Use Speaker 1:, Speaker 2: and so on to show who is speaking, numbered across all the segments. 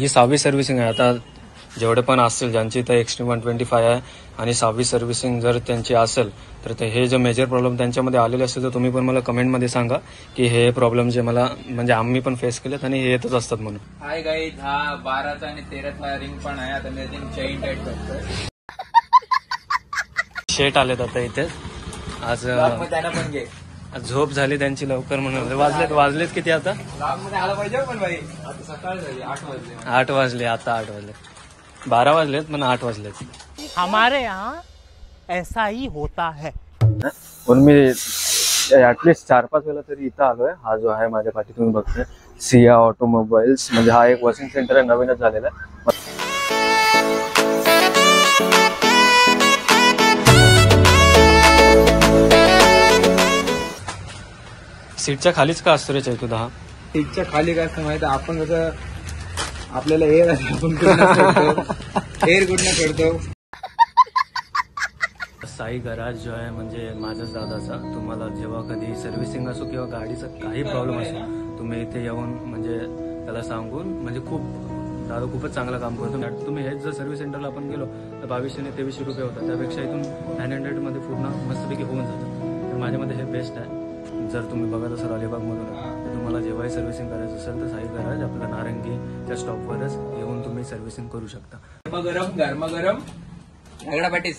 Speaker 1: ही 6वी servicing आहे। आता जेवढे पण असतील ज्यांची इथं एक्स्ट्रीम 125 आहे आणि 6वी सर्व्हिसिंग जर त्यांची असेल तर ते हे जे मेजर प्रॉब्लेम त्यांच्यामध्ये आलेले असतील तर तुम्ही पण मला कमेंटमध्ये सांगा की हे प्रॉब्लेम जे मला म्हणजे आम्ही पण फेस केलेत आणि हे येतच असतात म्हणून।
Speaker 2: हाय गाईज, हा 12चा आणि 13चा रिंग पण आहे। आता मी चेन टाईट करतोय।
Speaker 1: शेट आलेत आता इथे आज
Speaker 2: त्यांना पण घे।
Speaker 1: झोप झाली त्यांची लवकर म्हणून। वाजलेत किती आता?
Speaker 2: मध्ये आला पाहिजे पण भाई, आता सकाळ झाली 8 वाजले।
Speaker 1: 8 वाजले, आता 8 वाजले, 12 वाजलेत पण 8 वाजलेत।
Speaker 3: हमारे यहाँ ऐसा ही होता है।
Speaker 1: पण मी ऍटलिस्ट 4-5 वेळा तरी इथं आलोय। हा जो आहे माझ्या पाठी तुम्ही बघताय सिया ऑटोमोबाईल्स, म्हणजे हा एक वॉशिंग सेंटर आहे, नवीनच झालेला आहे। सीटच्या खालीच का असतो रे चैतू? हा
Speaker 2: सीटच्या खाली काय असतं माहिती? आपण कसं आपल्याला एअर आपण एअर कुठनं करतो।
Speaker 1: साई गराज जो आहे म्हणजे माझ्याच दादाचा। तुम्हाला जेव्हा कधी सर्व्हिसिंग असो किंवा गाडीचा काही प्रॉब्लेम असो तुम्ही इथे येऊन म्हणजे त्याला सांगून म्हणजे दादा खूपच चांगलं काम करतो। तुम्ही हेच जर सर्व्हिस सेंटरला आपण गेलो तर 2200 ते 2300 रुपये होतात, त्यापेक्षा इथून 900 मध्ये पूर्ण मस्तपैकी होऊन जातं। तर माझ्यामध्ये हे बेस्ट आहे। जर तुम्ही बघत असाल अलिबागमधून तर तुम्हाला जेव्हाही सर्व्हिसिंग करायचं असेल तर साई गराज आपल्या नारंगीच्या स्टॉपवरच येऊन तुम्ही सर्व्हिसिंग करू शकता।
Speaker 2: गरम रगडा पॅटीस।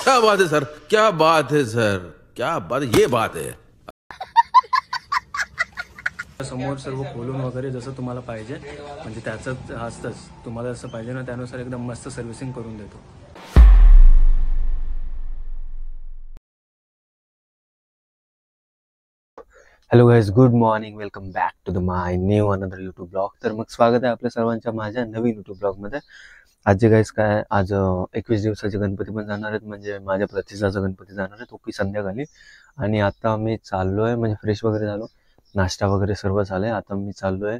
Speaker 4: क्या बात है सर, क्या बात है सर, क्या बात, ये बात है।
Speaker 1: समोर सर्व खोलून वगैरे जसं तुम्हाला पाहिजे म्हणजे त्याचंच असतंच, तुम्हाला जसं पाहिजे ना त्यानुसार एकदम मस्त सर्व्हिसिंग करून देतो। Hello guys, good morning, welcome back to the my new another YouTube blog. तर मग स्वागत आहे आपल्या सर्वांच्या माझ्या नवीन यूट्यूब ब्लॉगमध्ये। आजचे गाइज काय, आज 21 दिवसाचे गणपती पण जाणार आहेत, म्हणजे माझ्या प्रतिष्ठाचा गणपती जाणार आहे तो की संध्याकाळी। आणि आता मी चाललोय म्हणजे फ्रेश वगैरे झालो, नाश्ता वगैरे सर्व झालंय। आता मी चाललोय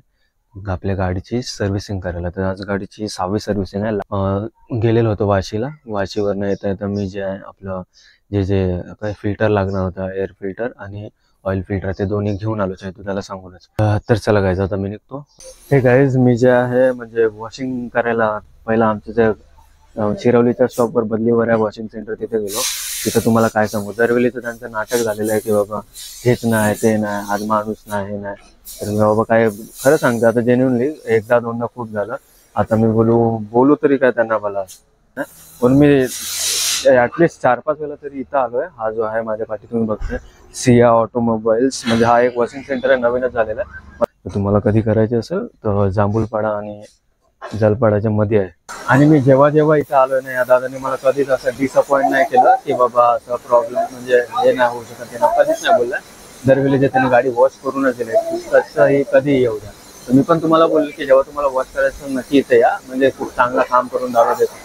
Speaker 1: आपल्या गाडीची सर्व्हिसिंग करायला। तर आज गाडीची 6वी सर्व्हिसिंग आहे। गेलेलो होतो वाशीवरनं येता येता मी जे आहे आपलं जे काय फिल्टर लागणार होता, एअर फिल्टर आणि ऑइल फिल्टर, ते दोन्ही घेऊन आलो आहे, तू त्याला सांगूनच। तर चला गाईज आता मी निघतो। हे गाईज मी जे आहे म्हणजे वॉशिंग करायला पहिला आमच्या जे चिरवलीच्या स्टॉपवर बदलीवर आहे वॉशिंग सेंटर, तिथे गेलो। तिथं तुम्हाला काय सांगू, दरवेळी तर त्यांचं नाटक झालेलं आहे की बाबा हेच नाही ते नाही, आज माणूस नाही हे नाही। तर मी बाबा काय खरं सांगतो, आता जेन्युअनली एकदा दोनदा खूप झालं। आता मी बोलू तरी काय त्यांना मला, पण मी ऍटलिस्ट 4-5 वेळा तरी इथं आलोय। हा जो आहे माझ्या पाठी तुम्ही बघताय सिया ऑटोमोबाईल्स, म्हणजे हा एक वॉशिंग सेंटर आहे, नवीनच झालेला आहे। तुम्हाला कधी करायचे असेल तर जांभूलपाडा आणि जलपाडाच्या मध्ये आहे। आणि मी जेव्हा इथं आलोय ना, या दादाने मला कधीच असं डिसअपॉइंट नाही केलं की बाबा असं प्रॉब्लेम म्हणजे हे नाही होऊ शकत, ते कधीच नाही बोलला। दरवेळी जे त्यांनी गाडी वॉश करूनच दिली, तसंही कधी येऊ द्या। तर मी पण तुम्हाला बोललो की जेव्हा तुम्हाला वॉश करायचं नक्की इथे या, म्हणजे खूप चांगलं काम करून दादा देतो।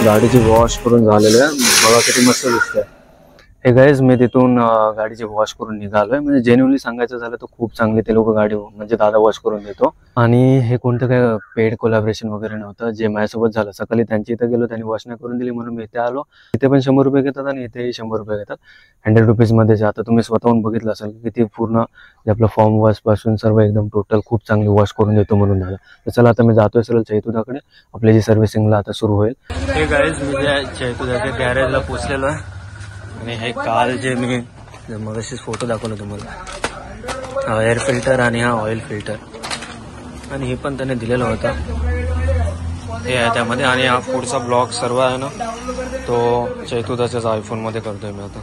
Speaker 1: गाडीची वॉश करून झालेलं आहे, बघा किती मस्त दिसतंय। हे गाईज मी तिथून गाडीची वॉश करून निघालोय। म्हणजे जेन्युअनली सांगायचं झालं तर खूप चांगली ते लोक गाडी म्हणजे दादा वॉश करून देतो। आणि हे कोणतं काय पेड कोलॅबरेशन वगैरे नव्हतं, जे माझ्यासोबत झालं। सकाळी त्यांची इथं गेलो, त्यांनी वॉश नाही करून दिली म्हणून मी इथे आलो। इथे पण 100 रुपये घेतात आणि इथेही 100 रुपये घेतात, 100 रुपीजमध्ये। आता तुम्ही स्वतःहून बघितलं असेल की किती पूर्ण आपलं फॉर्म वॉश पासून सर्व एकदम टोटल खूप चांगली वॉश करून देतो म्हणून दादा। तर चला आता मी जातोय सरळ चैतुदाकडे, आपली जी सर्व्हिसिंगला आता सुरू होईल। हे गाईज मी चैतुदाच्या गॅरेजला पोचलेलो आहे। आणि हे काल जे मी मगाशीच फोटो दाखवला तुम्हाला, एअर फिल्टर आणि हा ऑइल फिल्टर, आणि हे पण त्याने दिलेलं होतं, हे आहे त्यामध्ये। आणि हा पुढचा ब्लॉग सर्व आहे ना तो चैतुदाच्याच आयफोनमध्ये करतोय मी आता।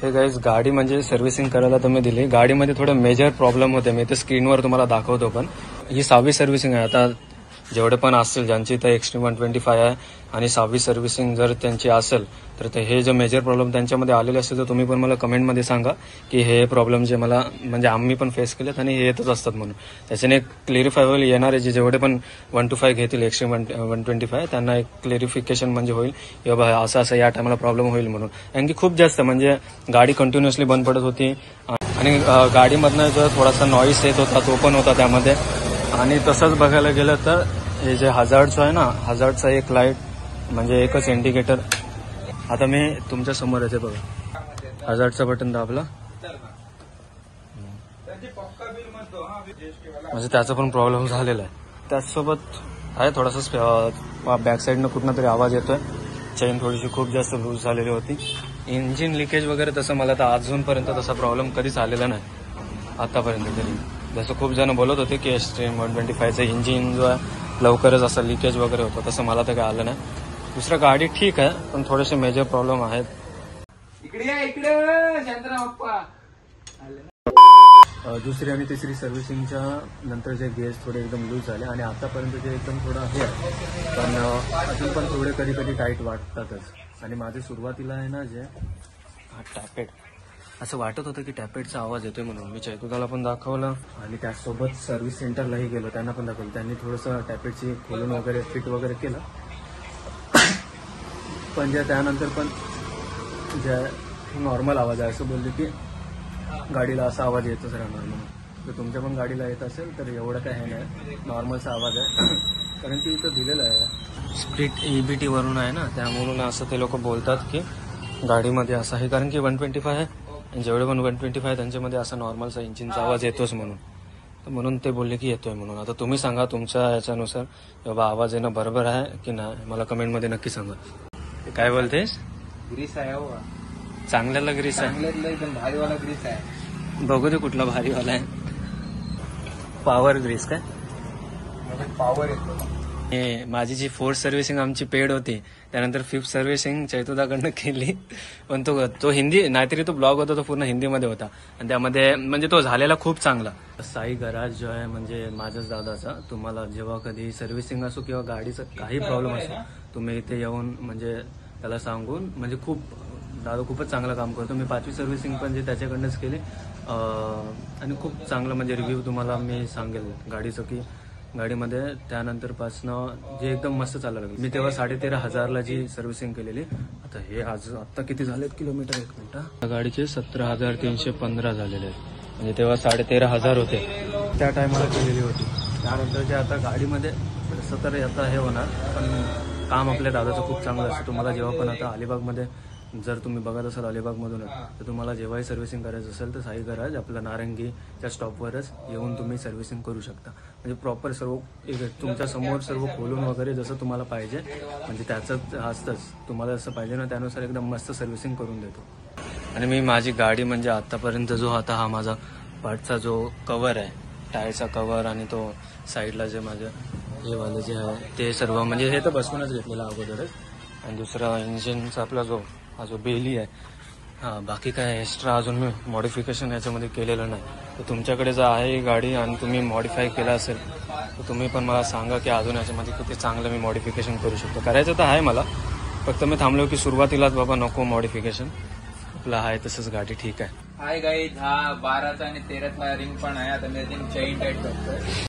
Speaker 1: हे गाईज गाडी म्हणजे सर्व्हिसिंग करायला तर मी दिली, गाडीमध्ये थोडे मेजर प्रॉब्लेम होते, मी ते स्क्रीनवर तुम्हाला दाखवतो। पण ही 6वी सर्व्हिसिंग आहे। आता जेवढे पण असतील ज्यांची तर एक्स्ट्रीम 125 आहे आणि 6वी सर्व्हिसिंग जर त्यांची असेल तर ते हे जे मेजर प्रॉब्लेम त्यांच्यामध्ये आलेले असतील तर तुम्ही पण मला कमेंटमध्ये सांगा की हे प्रॉब्लेम जे मला म्हणजे आम्ही पण फेस केलेत आणि हे येतच असतात म्हणून. त्याच्याने एक क्लिअरिफाय होईल, येणारे जे जेवढे पण 1 to 5 घेतील एक्स्ट्रीम 125 त्यांना एक क्लिअरिफिकेशन म्हणजे होईल की बाबा असं असं या टायमाला प्रॉब्लेम होईल म्हणून. कारण की खूप जास्त म्हणजे गाडी कंटिन्युअसली बंद पडत होती आणि गाडीमधनं जो थोडासा नॉईस येत होता तो पण होता त्यामध्ये. आणि तसंच बघायला गेलं तर हे जे हजार्डचं आहे ना, हजार्डचा एक लाईट म्हणजे एकच इंडिकेटर. आता मी तुमच्या समोर येते बघा, हजार्डचं बटन दाबलं म्हणजे त्याचा पण प्रॉब्लेम झालेला आहे. त्याचसोबत आहे थोडासा बॅक साईडनं कुठनं तरी आवाज येतोय. चेन थोडीशी खूप जास्त लूज झालेली होती. इंजिन लिकेज वगैरे तसं मला तर अजूनपर्यंत तसा प्रॉब्लेम कधीच आलेला नाही आतापर्यंत तरी. जसं खूप जण बोलत होते की एक्स्ट्रीम 125चं इंजिन जो आहे लवकरच असं लिकेज वगैरे होतं, तसं मला तर काय आलं नाही. दुसरं गाडी ठीक आहे पण थोडेसे मेजर प्रॉब्लेम आहेत.
Speaker 2: इकडे शांतराव बाप्पा.
Speaker 1: दुसरी आणि तिसरी सर्व्हिसिंगच्या नंतर जे गेअर्स थोडे एकदम लूज झाले आणि आतापर्यंत जे एकदम थोडं हे आहे पण अजून पण थोडे कधी कधी टाईट वाटतातच. आणि माझे सुरुवातीला आहे ना जे टॅपेट असं वाटत होतं की टॅपेटचा आवाज येतोय म्हणून मी चैतुकाला पण दाखवलं आणि त्याचसोबत सर्व्हिस सेंटरलाही गेलो, त्यांना पण दाखवलं. त्यांनी थोडंसं टॅपेटची खोलून वगैरे फिट वगैरे केलं पण जे त्यानंतर पण जे नॉर्मल आवाज आहे असं बोलले की गाडीला असा आवाज येतच राहणार म्हणून. जर तुमच्या पण गाडीला येत असेल तर एवढं काय हे नाही, नॉर्मलचा आवाज आहे. कारण की इथं दिलेलं आहे स्प्लिट EBT वरून आहे ना, त्यामुळं असं ते लोक बोलतात की गाडीमध्ये असं आहे. कारण की 125 आहे आणि जेवढे पण 125 आहे त्यांच्यामध्ये असा नॉर्मलचा इंजिनचा आवाज येतोच म्हणून. तर म्हणून ते बोलले की येतोय म्हणून. आता तुम्ही सांगा तुमच्या याच्यानुसार बाबा आवाज येणं बरोबर आहे की नाही, मला कमेंटमध्ये नक्की सांगा. काय बोलतेस?
Speaker 2: ग्रीस आहे हो,
Speaker 1: चांगल्याला ग्रीस आहे,
Speaker 2: चांगल्यातलं एकदम भारीवाला ग्रीस आहे.
Speaker 1: बघू दे कुठला भारीवाला आहे. पॉवर ग्रीस काय
Speaker 2: पॉवर येतो.
Speaker 1: माझी जी 4th सर्व्हिसिंग आमची पेड होती त्यानंतर 5th सर्व्हिसिंग चैतुदाकडनं केली. पण तो हिंदी नाहीतरी तो ब्लॉग होता तो पूर्ण हिंदीमध्ये होता आणि त्यामध्ये म्हणजे तो झालेला खूप चांगला. साई गराज जो आहे म्हणजे माझ्याच दादाचा, तुम्हाला जेव्हा कधी सर्व्हिसिंग असो किंवा गाडीचा काही प्रॉब्लेम असो तुम्ही इथे येऊन म्हणजे त्याला सांगून म्हणजे दादा खूपच चांगलं काम करतो. मी 5वी सर्व्हिसिंग पण जे त्याच्याकडनंच केली आणि खूप चांगलं म्हणजे रिव्ह्यू तुम्हाला मी सांगेल गाडीचं की गाडीमध्ये त्यानंतरपासनं जे एकदम मस्त चालायला लागलं. मी तेव्हा 13,500ला जी सर्व्हिसिंग केलेली. आता आत्ता किती झालेत किलोमीटर, एक मिनिट. गाडीचे 17,315 झालेले आहेत म्हणजे तेव्हा 13,500 होते त्या टायमाला केलेली होती. त्यानंतरच्या आता गाडीमध्ये तसं तर आता हे होणार पण काम आपल्या दादाचं खूप चांगलं असतं. तुम्हाला जेव्हा पण आता अलिबागमध्ये जर तुम्ही बघत असाल अलिबागमधून तर तुम्हाला जेव्हाही सर्व्हिसिंग करायचं असेल तर साई गराज आपला नारंगीच्या स्टॉपवरच येऊन तुम्ही सर्व्हिसिंग करू शकता. म्हणजे प्रॉपर सर्व तुमच्या समोर सर्व खोलून वगैरे जसं तुम्हाला पाहिजे म्हणजे त्याचं असतंच. तुम्हाला जसं पाहिजे ना त्यानुसार एकदम मस्त सर्व्हिसिंग करून देतो. आणि मी माझी गाडी म्हणजे आतापर्यंत जो आता हा माझा पार्टचा जो कवर आहे टायरचा कवर आणि तो साईडला जे माझं हे वालं जे आहे ते सर्व म्हणजे हे तर बसवूनच घेतलेलं अगोदरच. आणि दुसरा इंजिनचा आपला हा जो बेली आहे बाकी काय एक्स्ट्रा अजून मी मॉडिफिकेशन याच्यामध्ये केलेलं नाही. तर तुमच्याकडे जर आहे गाडी आणि तुम्ही मॉडिफाय केला असेल तर तुम्ही पण मला सांगा की अजून याच्यामध्ये किती चांगलं मी मॉडिफिकेशन करू शकतो. करायचं तर आहे मला, फक्त मी थांबलो की सुरुवातीलाच बाबा नको मॉडिफिकेशन, आपलं आहे तसंच गाडी ठीक आहे.
Speaker 2: हाय गाईज, हा 12चा आणि 13चा रिंग पण आहे. आता मी चेन टाईट करतोय.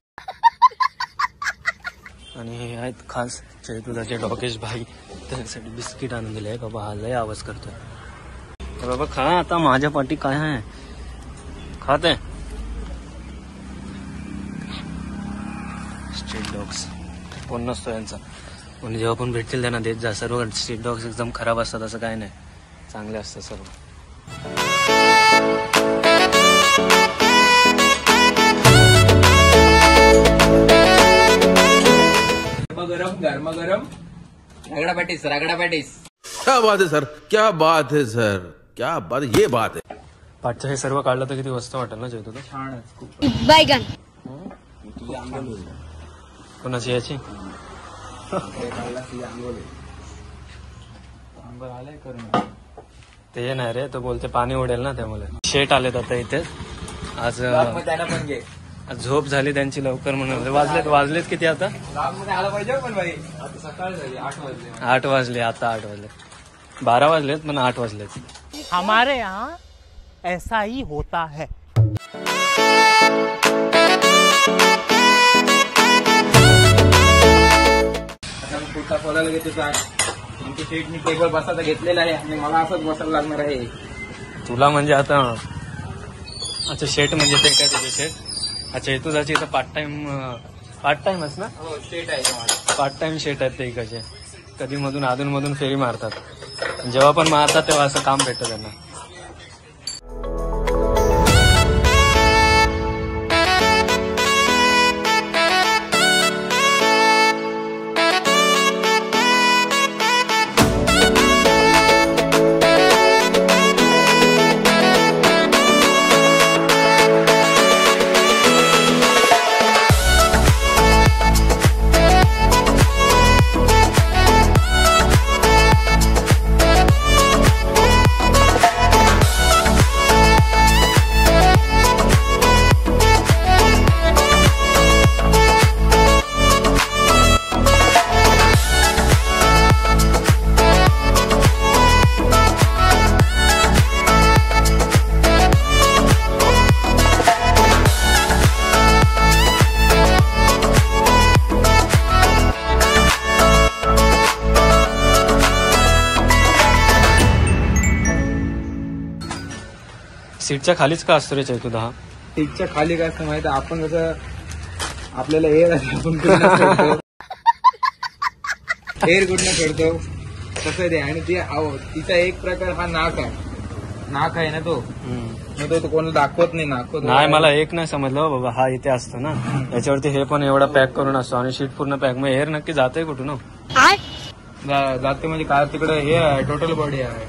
Speaker 1: आणि हे आहेत खास चैतुदाचे डॉकेश भाई, त्यासाठी बिस्किट आणून दिले आहे. बाबा हा लय आवाज करतोय. तर बाबा खा आता, माझ्या पाठी काय आहे खात आहे. स्ट्रीट डॉग्स कोण नसतो यांचा, कोणी जेव्हा पण भेटतील त्यांना देत जा. सर्व स्ट्रीट डॉग्स एकदम खराब असतात असं काय नाही, चांगले असतात सर्व.
Speaker 2: गरम रगडा पॅटीस.
Speaker 4: क्या बात है सर, क्या बात है सर, क्या बात, ये बात है.
Speaker 1: पाठचं हे सर्व काढलं तर किती मस्त वाटेल ना चैतू.
Speaker 2: छानच खूप.
Speaker 5: बैगन
Speaker 1: कोणाची याची
Speaker 2: आलाय करून
Speaker 1: ते नाही रे, तो बोलते पाणी उडेल ना त्यामुळे. शेट आलेत आता इथे आज.
Speaker 2: त्यांना पण घे.
Speaker 1: झोप झाली त्यांची लवकर म्हणून. वाजलेत किती आता?
Speaker 2: मध्ये आला पाहिजे पण भाई, आता सकाळ झाली 8 वाजले.
Speaker 1: 8 वाजले. आता 8 वाजले. 12 वाजलेत पण 8 वाजलेत.
Speaker 3: हमारे यहाँ ऐसा ही होता है.
Speaker 2: आता मी कुर्ता खोलायला घेतो सर. तुमची सीट मी टेबल बसायला घेतलेला आहे आणि मला असंच बसायला लागणार आहे.
Speaker 1: तुला म्हणजे आता अच्छा शेट म्हणजे ते काय तुझे शेट? अच्छा तुझ्याची इथं पार्ट टाइमच ना?
Speaker 2: हो, स्टेट आहे तुम्हाला.
Speaker 1: पार्ट टाइम शेट आहेत ते कसे कधी मधून अधून फेरी मारतात. जेव्हा पण मारतात तेव्हा असं काम भेटतं त्यांना. सीटच्या खालीच का असतो रे चैतू? हा
Speaker 2: सीटच्या खाली काय असतं माहिती, आपण कसं आपल्याला एअर आपण एअर कुठनं खेळतो तसं ते. आणि ती तिचा एक प्रकार हा नाक आहे ना तो. मग तो कोणाला दाखवत नाही नाक.
Speaker 1: नाही मला एक नाही समजलं बाबा. हा इथे असतो ना याच्यावरती हे पण एवढा पॅक करून असतो आणि शीट पूर्ण पॅक. मग एअर नक्की जाते कुठून?
Speaker 2: जाते म्हणजे काय तिकडे हे आहे, टोटल बॉडी आहे.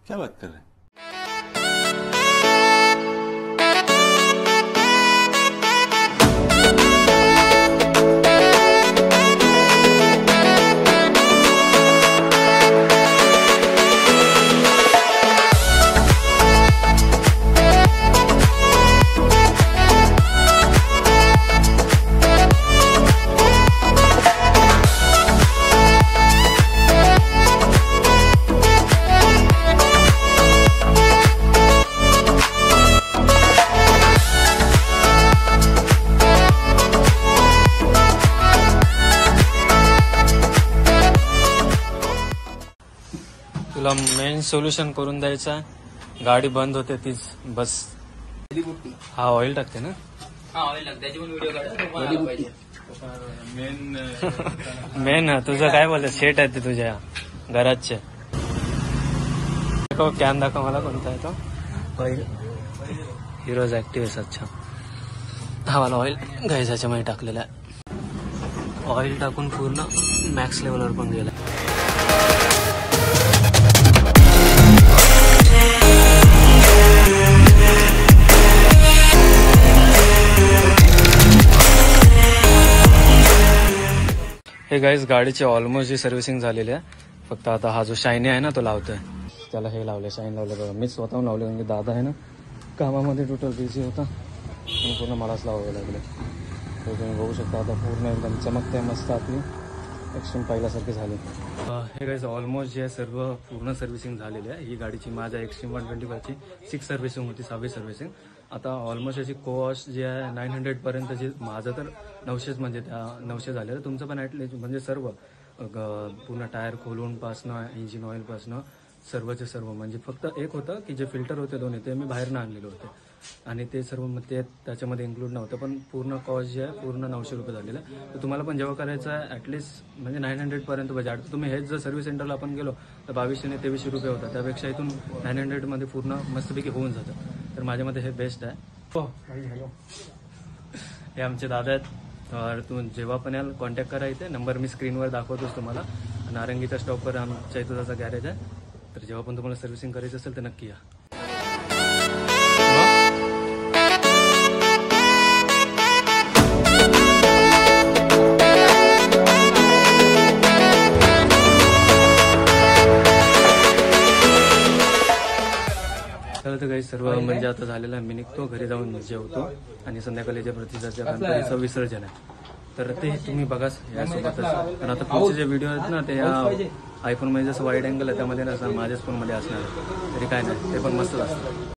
Speaker 4: क्या बात कर रहे हैं?
Speaker 1: तुला मेन सोल्युशन करून द्यायचा. गाडी बंद होते तीच बस. हा ऑइल टाकते ना? मेन तुझं काय बोलत शेट आहे ते तुझ्या घराचे. कॅन दाखव मला कोणता आहे तो. Oil heroes active. अच्छा हा मला ऑइल घ्यायच्या मध्ये टाकलेला आहे. ऑइल टाकून पूर्ण मॅक्स लेवलवर पण गेला. हे गाईज गाडीची ऑलमोस्ट जी सर्व्हिसिंग झालेली आहे. फक्त आता हा जो शायनी आहे ना तो लावतोय. त्याला हे लावले शाईन लावले बघा. मीच स्वतःहून लावले कारण की दादा आहे ना कामामध्ये टोटल बिझी होता आणि पूर्ण मलाच लावावे लागले. तर तुम्ही बघू शकता आता पूर्ण एकदम चमकते मस्त आपली एक्स्ट्रीम पहिल्यासारखी झाली. हे गाईज ऑलमोस्ट जे आहे सर्व पूर्ण सर्व्हिसिंग झालेली आहे. ही गाडीची माझ्या एक्स्ट्रीम 125ची 6 सर्व्हिसिंग होती, 6वी सर्व्हिसिंग. आता ऑलमोस्ट याची कॉस्ट जी आहे 900 पर्यंतची. माझं तर 900 म्हणजे त्या 900 झाले. तर तुमचं पण ॲटलीस्ट म्हणजे सर्व पूर्ण टायर खोलून पासणं इंजिन ऑइल पासणं सर्वचे सर्व म्हणजे फक्त एक होतं की जे फिल्टर होते दोन्ही ते मी बाहेरनं आणलेले होते आणि ते सर्व मग ते त्याच्यामध्ये इन्क्लूड नव्हतं. पण पूर्ण कॉस्ट जे आहे पूर्ण 900 रुपये झालेलं आहे. तर तुम्हाला पण जेव्हा करायचं आहे ॲटलीस्ट म्हणजे 900 पर्यंत बजेट. तुम्ही हेच जर सर्व्हिस सेंटरला आपण गेलो तर 2200 ने 2300 रुपये होतात. त्यापेक्षा इथून 900 मध्ये पूर्ण मस्तपैकी होऊन जातं. तर माझ्या मते हे बेस्ट आहे. हो हॅलो हे आमचे दादा आहेत. तर तू जेव्हा पण याल कॉन्टॅक्ट करा. इथे नंबर मी स्क्रीनवर दाखवतोच तुम्हाला. नारंगीच्या स्टॉपवर आमच्या इथं त्याचा गॅरेज आहे. तर जेव्हा पण तुम्हाला सर्व्हिसिंग करायची असेल तर नक्की या. चला तर गाईस सर्व म्हणजे आता झालेला आहे. मी निघतो घरी जाऊन जेवतो आणि संध्याकाळी जे प्रतिसादच्या गणपतीचं विसर्जन आहे तर ते तुम्ही बघाच यासोबतच. कारण आता पुढचे जे व्हिडिओ आहेत ना ते या आयफोनमध्ये जसं वाईड अँगल आहे त्यामध्ये नसणार, माझ्याच फोनमध्ये असणार. तरी काय नाही, ते पण मस्तच असतं.